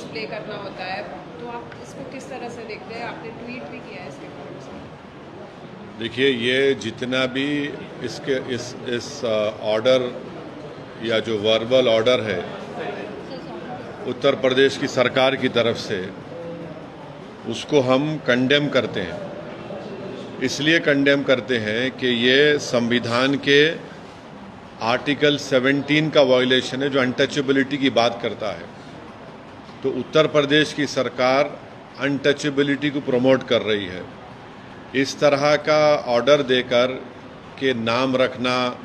Display करना होता है, तो आप इसको किस तरह से देखते हैं? आपने ट्वीट भी किया है इसके बारे में। देखिए, ये जितना भी इस ऑर्डर या जो वर्बल ऑर्डर है उत्तर प्रदेश की सरकार की तरफ से, उसको हम कंडेम करते हैं। इसलिए कंडेम करते हैं कि ये संविधान के आर्टिकल 17 का वायलेशन है, जो अनटचेबिलिटी की बात करता है। तो उत्तर प्रदेश की सरकार अनटचेबिलिटी को प्रमोट कर रही है। इस तरह का ऑर्डर देकर के नाम रखना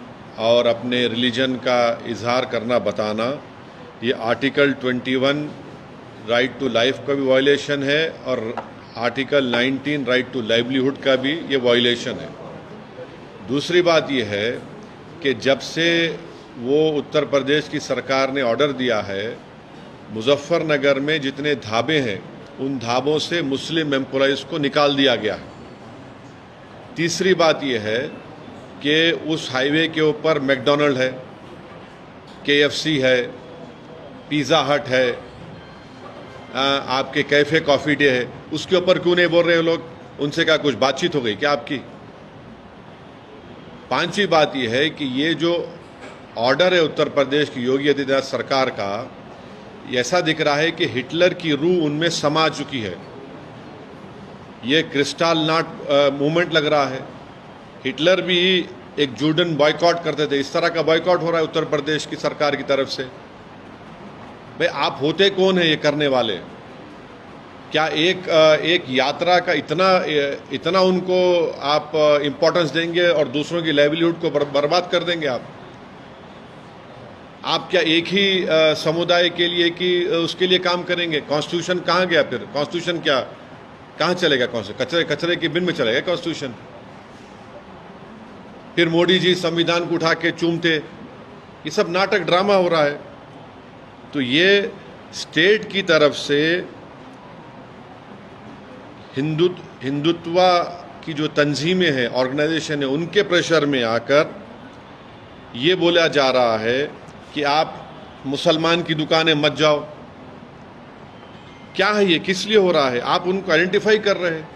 और अपने रिलीजन का इजहार करना, बताना, ये आर्टिकल 21 राइट टू लाइफ का भी वायलेशन है और आर्टिकल 19 राइट टू लाइवलीहुड का भी ये वायलेशन है। दूसरी बात ये है कि जब से वो उत्तर प्रदेश की सरकार ने ऑर्डर दिया है, मुजफ्फरनगर में जितने ढाबे हैं उन ढाबों से मुस्लिम एम्प्लॉइज़ को निकाल दिया गया है। तीसरी बात यह है कि उस हाईवे के ऊपर मैकडॉनल्ड है, KFC है, पिज़्ज़ा हट है, आपके कैफ़े कॉफ़ी डे है, उसके ऊपर क्यों नहीं बोल रहे लोग? उनसे क्या कुछ बातचीत हो गई क्या आपकी? पांचवी बात यह है कि ये जो ऑर्डर है उत्तर प्रदेश की योगी आदित्यनाथ सरकार का, ऐसा दिख रहा है कि हिटलर की रूह उनमें समा चुकी है। ये क्रिस्टल नॉट मूवमेंट लग रहा है। हिटलर भी एक जूडन बॉयकॉट करते थे, इस तरह का बॉयकॉट हो रहा है उत्तर प्रदेश की सरकार की तरफ से। भाई, आप होते कौन है ये करने वाले? क्या एक यात्रा का इतना उनको आप इम्पोर्टेंस देंगे और दूसरों की लाइवलीहुड को बर्बाद कर देंगे आप क्या एक ही समुदाय के लिए कि उसके लिए काम करेंगे? कॉन्स्टिट्यूशन कहाँ गया फिर? कॉन्स्टिट्यूशन क्या कहाँ चलेगा? कौन से कचरे की बिन में चलेगा कॉन्स्टिट्यूशन? फिर मोदी जी संविधान को उठा के चूमते। ये सब नाटक ड्रामा हो रहा है। तो ये स्टेट की तरफ से हिंदुत्व की जो तंजीमें हैं, ऑर्गेनाइजेशन है, उनके प्रेशर में आकर ये बोला जा रहा है कि आप मुसलमान की दुकानें मत जाओ। क्या है ये? किस लिए हो रहा है? आप उनको आइडेंटिफाई कर रहे हैं,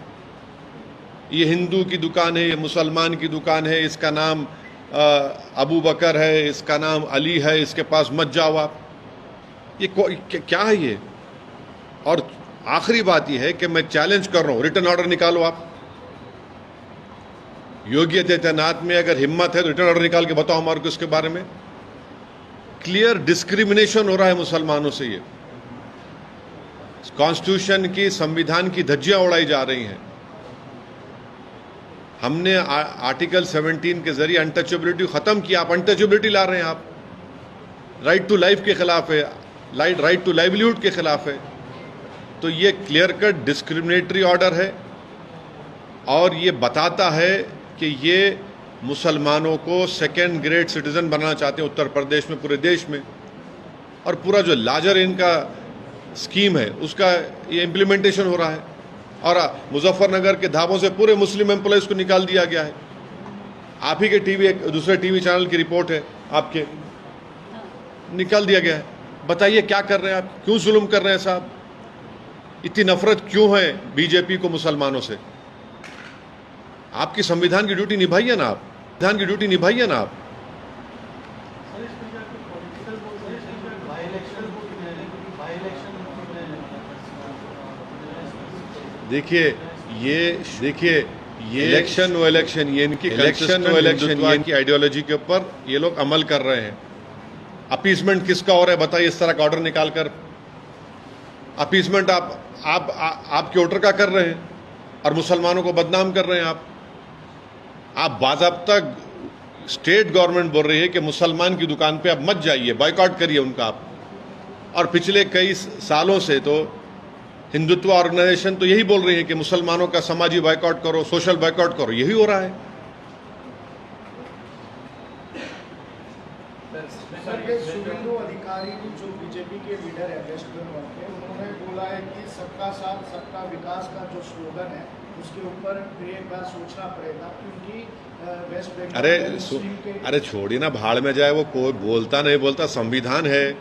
ये हिंदू की दुकान है, ये मुसलमान की दुकान है, इसका नाम अबू बकर है, इसका नाम अली है, इसके पास मत जाओ आप। ये क्या है ये? और आखिरी बात यह है कि मैं चैलेंज कर रहा हूं, रिटर्न ऑर्डर निकालो आप। योगी आदित्यनाथ में अगर हिम्मत है तो रिटर्न ऑर्डर निकाल के बताओ हमारे को इसके बारे में। क्लियर डिस्क्रिमिनेशन हो रहा है मुसलमानों से। ये कॉन्स्टिट्यूशन की, संविधान की धज्जियां उड़ाई जा रही हैं। हमने आर्टिकल 17 के जरिए अनटचेबिलिटी खत्म किया, आप अनटचेबिलिटी ला रहे हैं। आप राइट टू लाइफ के खिलाफ है, राइट टू लाइवलीहुड के खिलाफ है। तो ये क्लियर कट डिस्क्रिमिनेटरी ऑर्डर है और ये बताता है कि ये मुसलमानों को सेकेंड ग्रेड सिटीजन बनाना चाहते हैं उत्तर प्रदेश में, पूरे देश में। और पूरा जो लार्जर इनका स्कीम है उसका ये इम्प्लीमेंटेशन हो रहा है। और मुजफ्फरनगर के ढाबों से पूरे मुस्लिम एम्प्लॉइज को निकाल दिया गया है। आप ही के दूसरे टीवी चैनल की रिपोर्ट है, आपके निकाल दिया गया है। बताइए क्या कर रहे हैं आप? क्यों जुल्म कर रहे हैं साहब? इतनी नफरत क्यों है बीजेपी को मुसलमानों से? आपकी संविधान की ड्यूटी निभाइए ना आप, संविधान की ड्यूटी निभाइए ना आप। देखिए ये इलेक्शन ये इनकी इलेक्शन ये इनकी आइडियोलॉजी के ऊपर ये लोग अमल कर रहे हैं। अपीसमेंट किसका हो रहा है बताइए? इस तरह का ऑर्डर निकालकर अपीसमेंट आपके वोटर का कर रहे हैं और मुसलमानों को बदनाम कर रहे हैं आप बाज़ाब्ता स्टेट गवर्नमेंट बोल रही है कि मुसलमान की दुकान पे आप मत जाइए, बॉयकॉट करिए उनका आप। और पिछले कई सालों से तो हिंदुत्व ऑर्गेनाइजेशन तो यही बोल रही है कि मुसलमानों का समाजी बॉयकॉट करो, सोशल बॉयकॉट करो। यही हो रहा है। शुभेंदु अधिकारी जो बीजेपी के लीडर है वेस्ट बंगाल के, उन्होंने बोला है कि सबका साथ सबका विकास का जो स्लोगन है उसके ऊपर एक बार सोचना पड़ेगा, क्योंकि वेस्ट बंगाल अरे छोड़िए ना, भाड़ में जाए वो, कोई बोलता नहीं बोलता, संविधान है।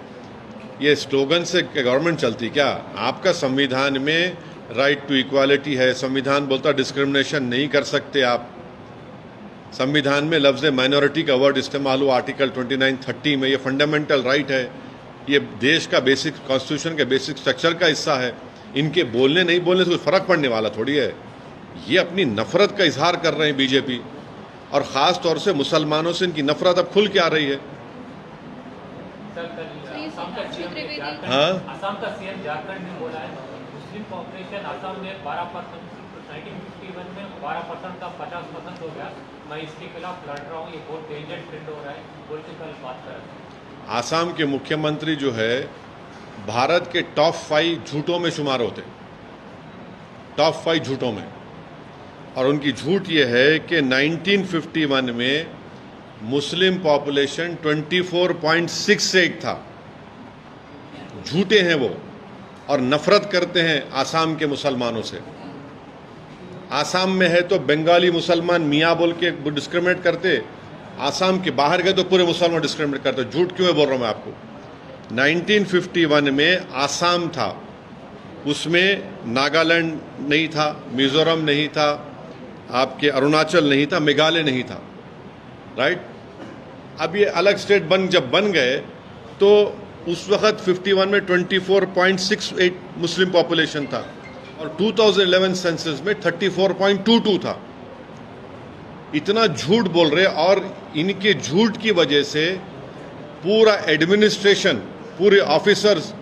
ये स्लोगन से गवर्नमेंट चलती क्या? आपका संविधान में राइट टू इक्वालिटी है, संविधान बोलता डिस्क्रिमिनेशन नहीं कर सकते आप। संविधान में लफ्ज़ माइनॉरिटी का वर्ड इस्तेमाल हुआ आर्टिकल 29-30 में। ये फंडामेंटल राइट है, ये देश का बेसिक कॉन्स्टिट्यूशन के बेसिक स्ट्रक्चर का हिस्सा है। इनके बोलने नहीं बोलने से कुछ फ़र्क पड़ने वाला थोड़ी है। ये अपनी नफ़रत का इजहार कर रहे हैं बीजेपी, और ख़ास तौर से मुसलमानों से इनकी नफ़रत अब खुल के आ रही है। हाँ, असम का सीएम झारखंड में बोला है मुस्लिम पॉपुलेशन असम में 12%, 1951 में 12% का 50% हो गया, मैं इसके खिलाफ लड़ रहा हूँ, ये बहुत डेंजर ट्रेंड हो रहा है बोल के कल बात कर रहे हैं। आसाम के मुख्यमंत्री जो है भारत के टॉप 5 झूठों में शुमार होते, टॉप 5 झूठों में। और उनकी झूठ ये है कि 1951 में मुस्लिम पॉपुलेशन 24.68 था। झूठे हैं वो, और नफरत करते हैं आसाम के मुसलमानों से। आसाम में है तो बंगाली मुसलमान मियाँ बोल के डिस्क्रिमिनेट करते, आसाम के बाहर गए तो पूरे मुसलमान डिस्क्रिमिनेट करते। झूठ क्यों है बोल रहा हूँ मैं आपको। 1951 में आसाम था, उसमें नागालैंड नहीं था, मिजोरम नहीं था, आपके अरुणाचल नहीं था, मेघालय नहीं था, राइट। अब ये अलग स्टेट जब बन गए तो उस वक्त 51 में 24.68 मुस्लिम पॉपुलेशन था, और 2011 सेंसस में 34.22 था। इतना झूठ बोल रहे, और इनके झूठ की वजह से पूरा एडमिनिस्ट्रेशन, पूरे ऑफिसर्स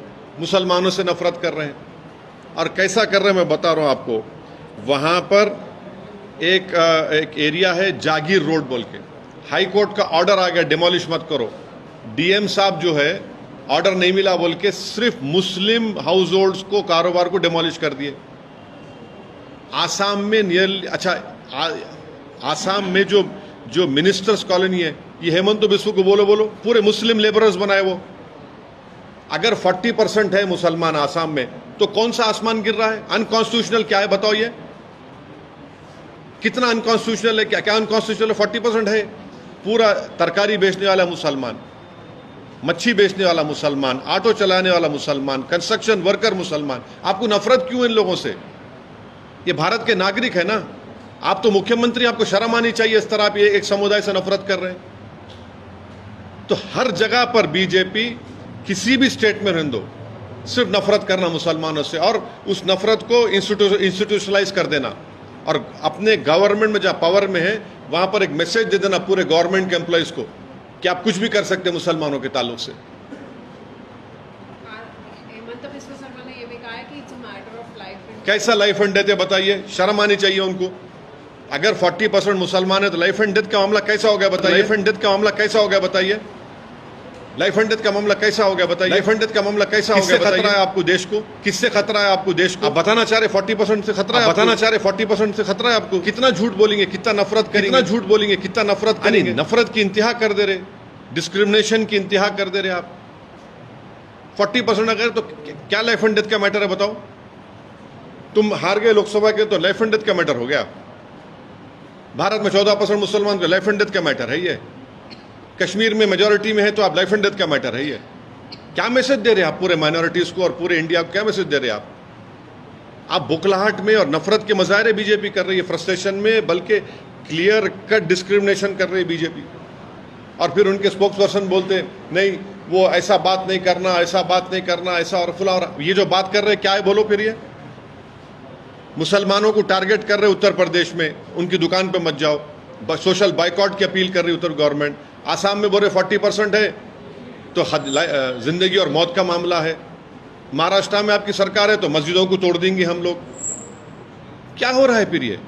मुसलमानों से नफरत कर रहे हैं। और कैसा कर रहे हैं मैं बता रहा हूं आपको। वहां पर एक एरिया है जागीर रोड बोल के, हाई कोर्ट का ऑर्डर आ गया डिमोलिश मत करो। डीएम साहब जो है ऑर्डर नहीं मिला बोल के सिर्फ मुस्लिम हाउस होल्ड्स को, कारोबार को डिमोलिश कर दिए। आसाम में नियरली, आसाम में जो मिनिस्टर्स कॉलोनी है, ये हेमंत बिस्व को बोलो पूरे मुस्लिम लेबरर्स बनाए वो। अगर 40% है मुसलमान आसाम में, तो कौन सा आसमान गिर रहा है? अनकॉन्स्टिट्यूशनल क्या है बताओ? ये कितना अनकॉन्स्टिट्यूशनल है? क्या अनकॉन्स्टिट्यूशनल है? 40% है। पूरा तरकारी बेचने वाला मुसलमान, मच्छी बेचने वाला मुसलमान, ऑटो चलाने वाला मुसलमान, कंस्ट्रक्शन वर्कर मुसलमान। आपको नफरत क्यों इन लोगों से? ये भारत के नागरिक है ना। आप तो मुख्यमंत्री, आपको शर्म आनी चाहिए। इस तरह आप एक समुदाय से नफरत कर रहे हैं। तो हर जगह पर बीजेपी, किसी भी स्टेट में रहने दो, सिर्फ नफरत करना मुसलमानों से, और उस नफरत को इंस्टीट्यूशनलाइज कर देना, और अपने गवर्नमेंट में जहां पावर में है वहां पर एक मैसेज दे देना पूरे गवर्नमेंट के एम्प्लॉइज को कि आप कुछ भी कर सकते हैं मुसलमानों के ताल्लुक से। हेमंत बिस्व शर्मा ने ये भी कहा है कि it's a matter of life and. कैसा लाइफ एंड डेथ है बताइए? शर्म आनी चाहिए उनको। अगर 40% मुसलमान है तो लाइफ एंड डेथ का मामला कैसा हो गया बताइए? लाइफ एंड डेथ का मामला कैसा हो गया बताइए? लाइफ एंड डेथ का मामला कैसा हो गया बताइए? लाइफ एंड डेथ का मामला कैसा हो गया? खतरा है आपको देश को? किससे खतरा है आपको देश को? आप बताना चाह रहे 40% से खतरा है? बताना चाह रहे 40% से खतरा है आपको? कितना झूठ बोलेंगे, कितना नफरत करेंगे, कितना झूठ बोलेंगे, कितना नफरत करेंगे। नफरत की इंतहा कर दे रहे, डिस्क्रिमिनेशन की इंतहा कर दे रहे आप। 40% अगर, तो क्या लाइफ एंड डेथ का मैटर है बताओ? तुम हार गए लोकसभा के तो लाइफ एंड डेथ का मैटर हो गया। भारत में 14% मुसलमान का लाइफ एंड डेथ का मैटर है ये। कश्मीर में मेजॉरिटी में है तो आप लाइफ एंड डेथ का मैटर है ये। क्या मैसेज दे रहे हैं आप पूरे माइनॉरिटीज को और पूरे इंडिया को? क्या मैसेज दे रहे हैं आप बुकलाहट में और नफरत के मजाहरे बीजेपी कर रही है, फ्रस्ट्रेशन में, बल्कि क्लियर कट डिस्क्रिमिनेशन कर रही है बीजेपी। और फिर उनके स्पोक्स पर्सन बोलते नहीं, वो ऐसा बात नहीं करना, ऐसा बात नहीं करना, ऐसा और फुला। और ये जो बात कर रहे हैं क्या है बोलो फिर? ये मुसलमानों को टारगेट कर रहे उत्तर प्रदेश में, उनकी दुकान पे मत जाओ, सोशल बाइकआउट की अपील कर रही उत्तर गवर्नमेंट। आसाम में बोल रहे 40% है तो जिंदगी और मौत का मामला है। महाराष्ट्र में आपकी सरकार है तो मस्जिदों को तोड़ देंगे हम लोग। क्या हो रहा है फिर ये?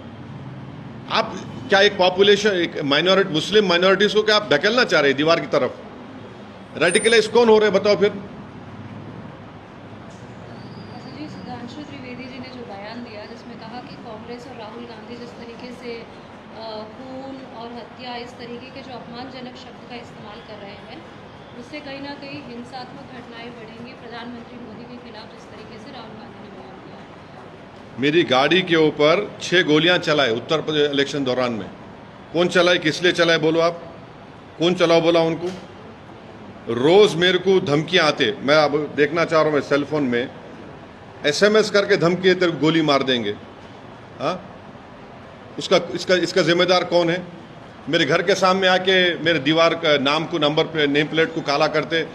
आप क्या एक पॉपुलेशन, एक माइनॉरिटी, मुस्लिम माइनॉरिटीज को क्या आप धकेलना चाह रहे हैं दीवार की तरफ? रेडिकलाइज कौन हो रहे हैं बताओ फिर? सुधांशु त्रिवेदी जी ने जो बयान दिया जिसमें कहा कि कांग्रेस और राहुल गांधी जिस तरीके से खून और हत्या, इस तरीके के जो अपमानजनक शब्द का इस्तेमाल कर रहे हैं, उससे कहीं ना कहीं हिंसात्मक घटनाएं बढ़ेंगी। प्रधानमंत्री मोदी के खिलाफ जिस तरीके से राहुल गांधी ने बयान दिया। मेरी गाड़ी के ऊपर 6 गोलियां चलाए उत्तर प्रदेश इलेक्शन दौरान में। कौन चलाए, किस लिए चलाए बोलो आप? कौन चलाओ बोला उनको? रोज मेरे को धमकियां आते, मैं अब देखना चाह रहा हूं, मैं सेल फोन में SMS करके धमकी तेरे को गोली मार देंगे। हाँ, इसका जिम्मेदार कौन है? मेरे घर के सामने आके मेरे दीवार का नाम को, नंबर पे, नेम प्लेट को काला करते,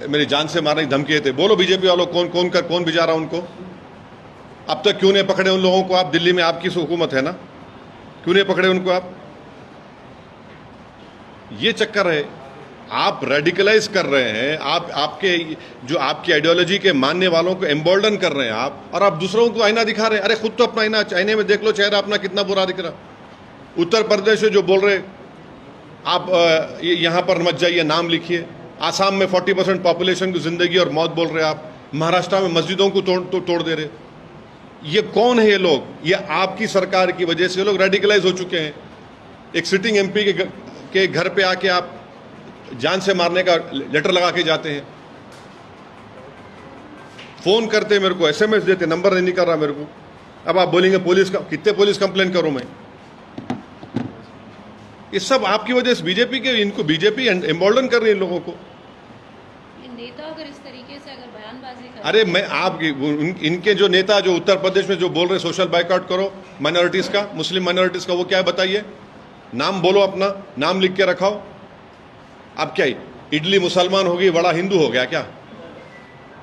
मेरी जान से मारने की धमकी देते। बोलो बीजेपी वालों, कौन भिजा रहा उनको? अब तक क्यों नहीं पकड़े उन लोगों को आप? दिल्ली में आपकी हुकूमत है ना, क्यों नहीं पकड़े उनको आप? ये चक्कर है, आप रेडिकलाइज कर रहे हैं, आपकी आइडियोलॉजी के मानने वालों को एम्बोल्डन कर रहे हैं आप, और आप दूसरों को आईना दिखा रहे हैं। अरे खुद तो अपना आईने में देख लो, चेहरा अपना कितना बुरा दिख रहा। उत्तर प्रदेश में जो बोल रहे आप यहां पर मत जाइए, नाम लिखिए। आसाम में 40% पॉपुलेशन की जिंदगी और मौत बोल रहे आप। महाराष्ट्र में मस्जिदों को तोड़ दे रहे। ये कौन है ये लोग? ये आपकी सरकार की वजह से ये लोग रेडिकलाइज हो चुके हैं। एक सिटिंग MP के घर पे आके आप जान से मारने का लेटर लगा के जाते हैं, फोन करते मेरे को, SMS देते, नंबर नहीं कर रहा मेरे को। अब आप बोलेंगे पुलिस का, कितने पुलिस कंप्लेन करूं मैं? ये सब आपकी वजह से बीजेपी के, इनको बीजेपी एम्बोल्डन कर रही है लोगों को। नेता अगर इस तरीके से अगर बयानबाजी कर, अरे मैं इनके जो नेता जो उत्तर प्रदेश में जो बोल रहे सोशल बाइकआउट करो माइनॉरिटीज का, मुस्लिम माइनॉरिटीज का, वो क्या है बताइए? नाम बोलो, अपना नाम लिख के रखाओ। अब क्या इडली मुसलमान हो गई, वड़ा हिंदू हो गया क्या?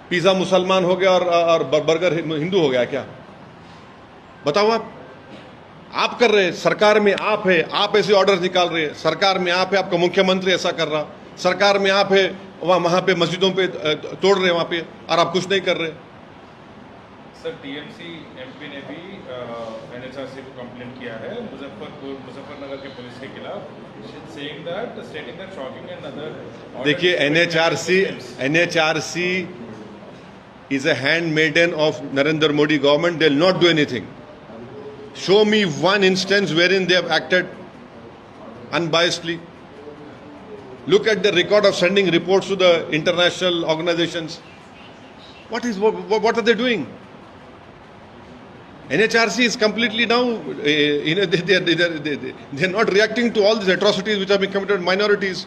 पिज्जा मुसलमान हो गया और बर्गर हिंदू हो गया क्या? बताओ आप कर रहे हैं, सरकार में आप है, आप ऐसे ऑर्डर निकाल रहे हैं, सरकार में आप है, आपका मुख्यमंत्री ऐसा कर रहा, सरकार में आप है, वहां पे मस्जिदों पे तोड़ रहे हैं वहां पे, और आप कुछ नहीं कर रहे। सर TMC MP ने भी NHRC को कंप्लेंट किया है मुजफ्फरनगर के पुलिस के खिलाफ, stating that shocking and other। देखिए NHRC is a handmaiden of Narendra Modi government. They will not do anything. Show me one instance wherein they have acted unbiasedly. Look at the record of sending reports to the international organizations. What are they doing? NHRC is completely now, they're not reacting to all these atrocities which have been committed on minorities.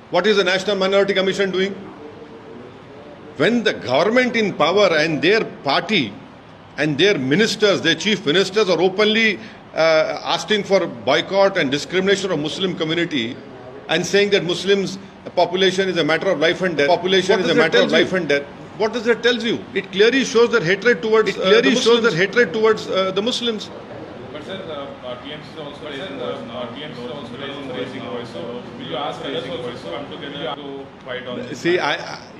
What is the National Minority Commission doing? When the government in power and their party and their ministers, their chief ministers are openly asking for boycott and discrimination of Muslim community and saying that Muslims population is a matter of life and death. Population is a matter of life and death. What does that tell you? It clearly shows that hatred towards the Muslims. But sir, TMC is also raising voice. So will you ask others also to come together to fight on this? See,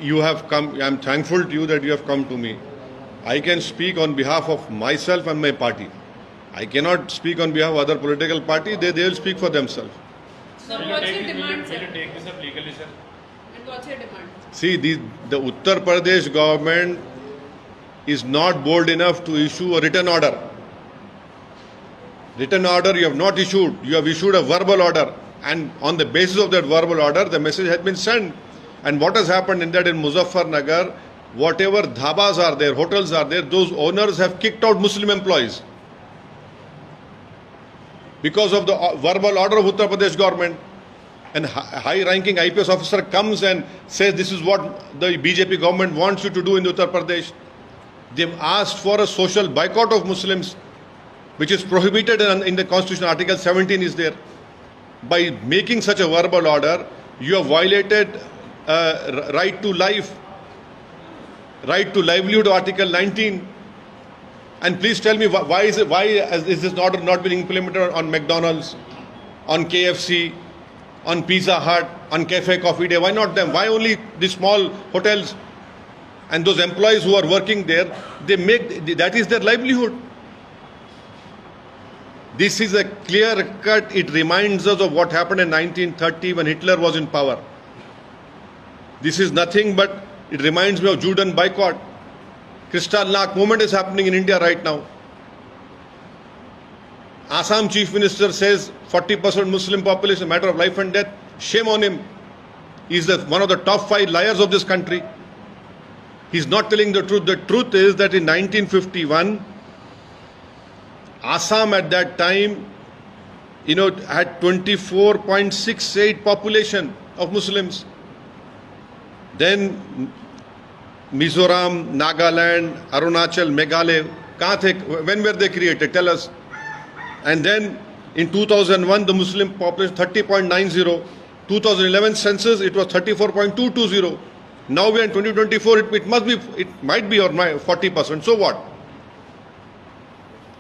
you have come. I'm thankful to you that you have come to me. I can speak on behalf of myself and my party. I cannot speak on behalf of other political party. They will speak for themselves. So what's your demand, Will sir? you take this up legally, sir? And what's your demand? See, the Uttar Pradesh government is not bold enough to issue a written order. Written order you have not issued. You have issued a verbal order. And on the basis of that verbal order, the message has been sent. And what has happened in that in Muzaffarnagar, whatever dhabas are there, hotels are there, those owners have kicked out Muslim employees. Because of the verbal order of Uttar Pradesh government. And high-ranking IPS officer comes and says this is what the BJP government wants you to do in Uttar Pradesh. They've asked for a social boycott of Muslims, which is prohibited in the Constitution. Article 17 is there. By making such a verbal order, you have violated right to life, right to livelihood, Article 19. And please tell me why is this order not been implemented on McDonald's, on KFC, on Pizza Hut, on Cafe Coffee Day? Why not them? Why only the small hotels? And those employees who are working there, that is their livelihood. This is a clear cut. It reminds us of what happened in 1930 when Hitler was in power. This is nothing but, it reminds me of Juden boycott. Kristallnacht movement is happening in India right now. Assam Chief Minister says 40% Muslim population, a matter of life and death. Shame on him. He is one of the top 5 liars of this country. He is not telling the truth. The truth is that in 1951, Assam at that time, had 24.68 population of Muslims. Then Mizoram, Nagaland, Arunachal, Meghalaya, kahan the? When were they created? Tell us. And then in 2001, the Muslim population 30.90. 2011 census, it was 34.220. Now we are in 2024. It might be or 40%. So what?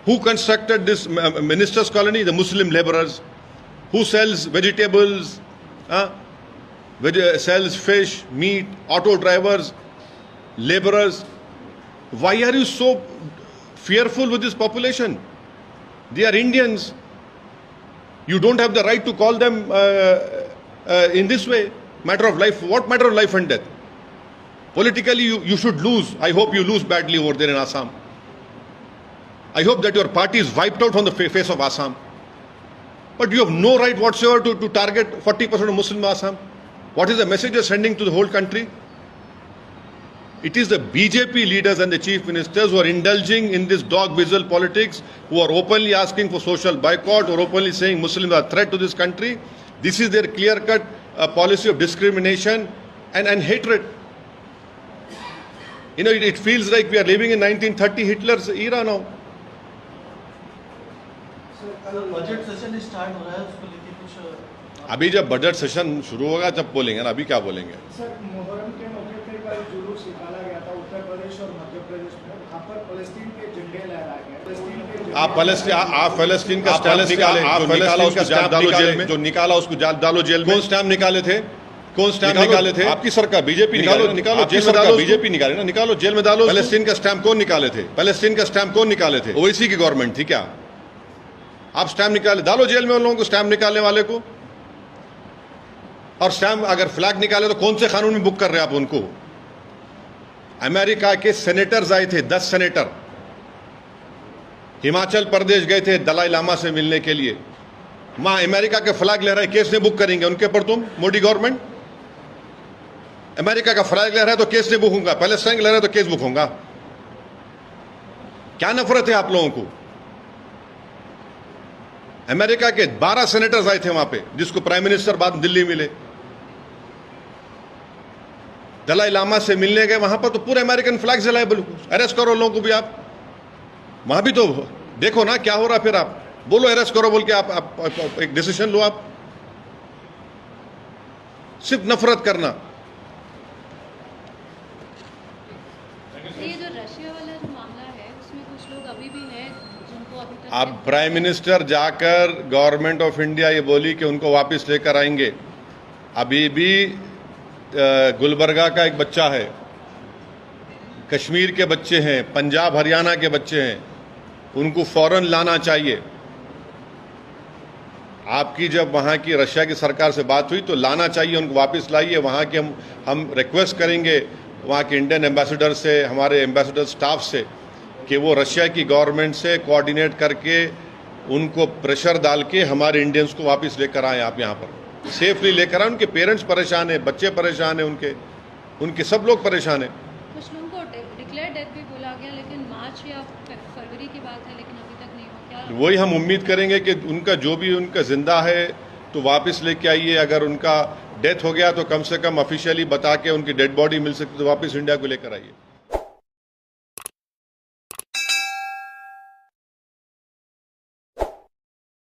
Who constructed this ministers' colony? The Muslim laborers. Who sells vegetables? Sells fish, meat, auto drivers, laborers. Why are you so fearful with this population? They are Indians. You don't have the right to call them in this way. Matter of life. What matter of life and death? Politically, you should lose. I hope you lose badly over there in Assam. I hope that your party is wiped out on the face of Assam. But you have no right whatsoever to target 40% of Muslim Assam. What is the message you're sending to the whole country? It is the BJP leaders and the chief ministers who are indulging in this dog whistle politics, who are openly asking for social boycott or openly saying Muslims are a threat to this country. This is their clear-cut policy of discrimination and hatred. You know, it feels like we are living in 1930 Hitler's era now. Budget session start हो रहा है, उसको लेके कुछ अभी जब budget session शुरू होगा तब बोलेंगे ना, अभी क्या बोलेंगे? सर, मुहर्रम के मौके पर कल जुलूस निकाला गया था उत्तर प्रदेश और मध्य प्रदेश में, वहाँ पर फलस्तीन के झंडे लहराए गए। आप फलस्तीन का स्टैम्प निकाले, निकाला उसको स्टैम्प डालो जेल में, जो निकाला उसको डालो जेल में। कौन स्टैम्प निकाले थे? कौन स्टैम्प निकाले थे? आपकी सरकार बीजेपी निकालो जेल में डालो, बीजेपी निकाले ना, निकालो जेल में डालो। फलस्तीन का स्टैम्प कौन निकाले थे? फलस्तीन का स्टैम्प कौन निकाले थे? ओवैसी की गवर्नमेंट थी क्या? आप स्टैम्प निकाले, डालो जेल में उन लोगों को, स्टैम्प निकालने वाले को। और स्टैम्प अगर फ्लैग निकाले तो कौन से कानून में बुक कर रहे हैं आप उनको? अमेरिका के सेनेटर्स आए थे, 10 सेनेटर हिमाचल प्रदेश गए थे दलाई लामा से मिलने के लिए। वहां अमेरिका के फ्लैग लहराए, केस नहीं बुक करेंगे उनके पर तुम? मोदी गवर्नमेंट अमेरिका का फ्लैग लहराए तो केस नहीं बुक होगा, पैलेस्टाइन लहराए तो केस बुक होगा। क्या नफरत है आप लोगों को? अमेरिका के 12 सेनेटर्स आए थे वहां पे, जिसको प्राइम मिनिस्टर बाद दिल्ली मिले। दलाई लामा से मिलने गए, वहां पर तो पूरे अमेरिकन फ्लैग जलाए। बिल्कुल अरेस्ट करो लोगों को भी आप, वहां भी तो देखो ना क्या हो रहा। फिर आप बोलो अरेस्ट करो बोल के आप एक डिसीजन लो। आप सिर्फ नफरत करना। ये जो रशिया वाला जो मामला है उसमें कुछ लोग अभी भी हैं जिनको अभी तक अब प्राइम मिनिस्टर जाकर गवर्नमेंट ऑफ इंडिया ये बोली कि उनको वापस लेकर आएंगे। अभी भी गुलबर्गा का एक बच्चा है, कश्मीर के बच्चे हैं, पंजाब हरियाणा के बच्चे हैं, उनको फौरन लाना चाहिए। आपकी जब वहाँ की रशिया की सरकार से बात हुई तो लाना चाहिए, उनको वापस लाइए। वहाँ के हम रिक्वेस्ट करेंगे वहाँ के इंडियन एम्बेसडर से, हमारे एम्बेसडर स्टाफ से, कि वो रशिया की गवर्नमेंट से कोऑर्डिनेट करके उनको प्रेशर डाल के हमारे इंडियंस को वापस लेकर आए। आप यहाँ पर सेफली लेकर आए। उनके पेरेंट्स परेशान हैं, बच्चे परेशान हैं, उनके सब लोग परेशान हैं। कुछ लोगों को डिक्लेयर डेथ भी बोला गया, लेकिन मार्च या फरवरी की बात है, लेकिन अभी तक नहीं हुआ। क्या वही हम उम्मीद करेंगे कि उनका जो भी उनका जिंदा है तो वापस लेके आइए। अगर उनका डेथ हो गया तो कम से कम ऑफिशियली बता के उनकी डेड बॉडी मिल सकती तो वापस इंडिया को लेकर आइए।